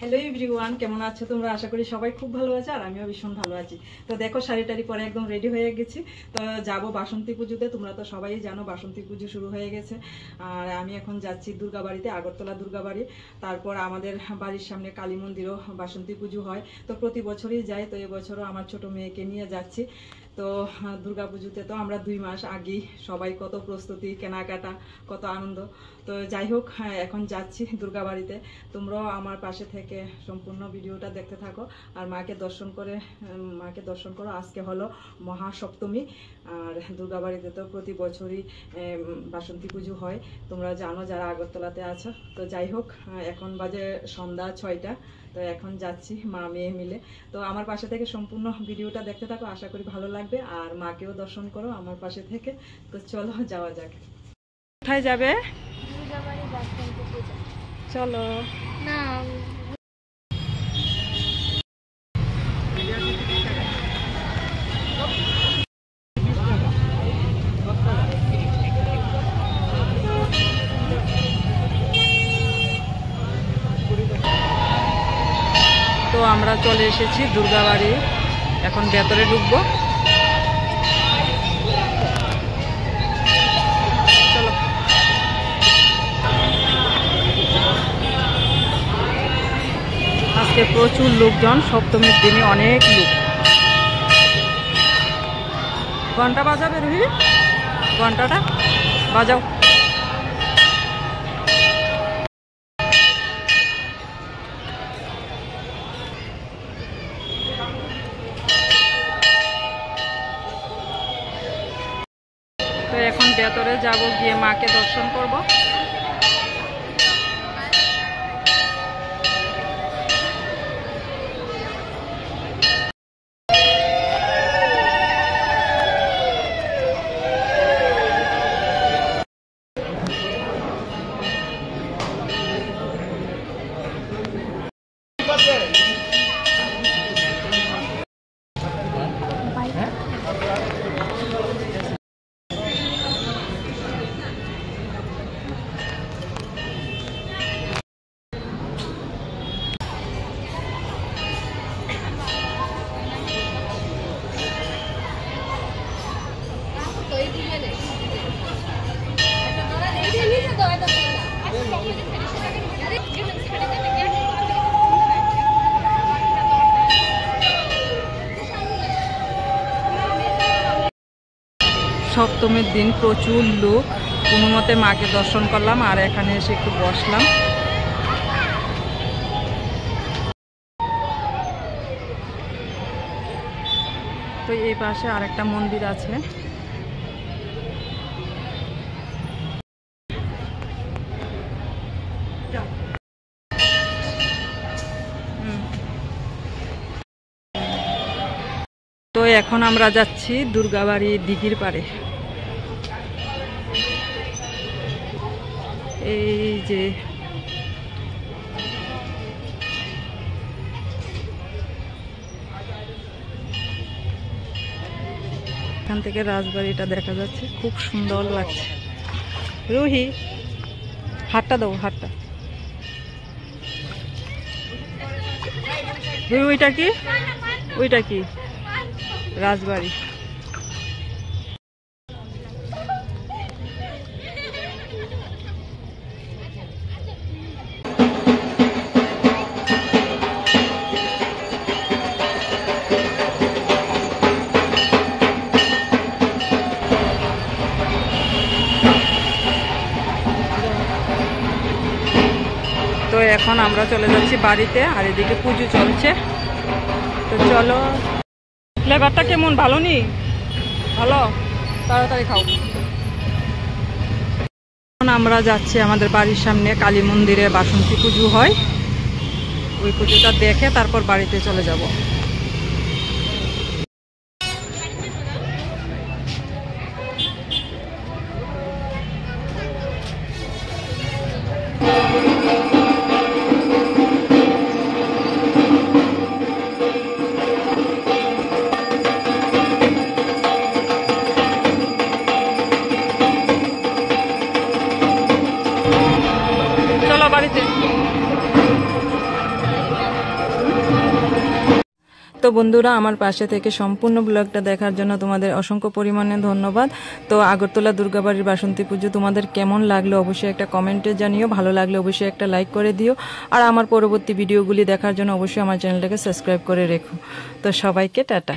Hello everyone, কেমন আছো তোমরা? আশা করি সবাই খুব ভালো আছে আর আমিও ভীষণ ভালো আছি। তো দেখো শাড়ি টাড়ি পরে একদম রেডি হয়ে গেছি। তো যাবো বাসন্তী পুজোতে। তোমরা তো সবাই জানো বাসন্তী পুজো শুরু হয়ে গেছে। আর আমি এখন যাচ্ছি দুর্গাবাড়িতে, আগরতলা দুর্গাবাড়ি। তারপর আমাদের বাড়ির সামনে কালী মন্দিরও বাসন্তী পুজো হয়, তো প্রতি বছরই যাই। তো এবছরও আমার ছোট মেয়েকে নিয়ে যাচ্ছি। তো দুর্গা পুজোতে তো আমরা 2 মাস আগেই সবাই কত প্রস্তুতি, কেনাকাটা, কত আনন্দ। তো যাই হোক, এখন যাচ্ছি দুর্গাবাড়িতে। তোমরাও আমার পাশে থেকে সম্পূর্ণ ভিডিওটা দেখতে থাকো আর মাকে দর্শন করো। আজকে হলো মহাসপ্তমী। আর দুর্গাবাড়িতে তো প্রতি বছরই বাসন্তী পুজো হয়, তোমরা জানো যারা আগরতলাতে আছো। তো যাই হোক, এখন বাজে সন্ধ্যা 6টা। তো এখন যাচ্ছি মা মেয়ে মিলে। তো আমার পাশে থেকে সম্পূর্ণ ভিডিওটা দেখতে থাকো, আশা করি ভালো লাগবে। আর মাকেও দর্শন করো আমার পাশে থেকে। তো চলো যাওয়া যাক। কোথায় যাবে? চলো না, তো আমরা চলে এসেছি দুর্গাবাড়ি, এখন ভেতরে ঢুকবো। চলো। আজকে প্রচুর লোকজন, সপ্তমীর দিনে অনেক লোক। ঘন্টা বাজাবে রুহি, ঘন্টাটা বাজাও। তো এখন ভেতরে যাব, গিয়ে মাকে দর্শন করব। সপ্তমীর দিন প্রচুর লোক, কোনো মতে মাকে দর্শন করলাম আর এখানে এসে একটু বসলাম। তো এই পাশে আরেকটা মন্দির আছে। তো এখন আমরা যাচ্ছি দুর্গাবাড়ি দিঘির পাড়ে। এই যে এখান থেকে রাজবাড়িটা দেখা যাচ্ছে, খুব সুন্দর লাগছে। রুহি, হাতটা দাও, হাতটা। রুহি, ওইটা কি? ওইটা কি? রাজবাড়ি। তো এখন আমরা চলে যাচ্ছি বাড়িতে, আর এদিকে পুজো চলছে। তো চলো। ফ্লেভারটা কেমন? ভালো নি? ভালো, তাড়াতাড়ি খাও। এখন আমরা যাচ্ছি আমাদের বাড়ির সামনে কালী মন্দিরে বাসন্তী পুজো হয়, ওই পুজোটা দেখে তারপর বাড়িতে চলে যাব। বাড়িতে তো বন্ধুরা, আমার পাশে থেকে সম্পূর্ণ ব্লগটা দেখার জন্য তোমাদের অসংখ্য পরিমাণে ধন্যবাদ। তো আগরতলা দুর্গাবাড়ির বাসন্তী পুজো তোমাদের কেমন লাগলো অবশ্যই একটা কমেন্টে জানিও, ভালো লাগলে অবশ্যই একটা লাইক করে দিও, আর আমার পরবর্তী ভিডিওগুলি দেখার জন্য অবশ্যই আমার চ্যানেলটাকে সাবস্ক্রাইব করে রেখো। তো সবাইকে টাটা।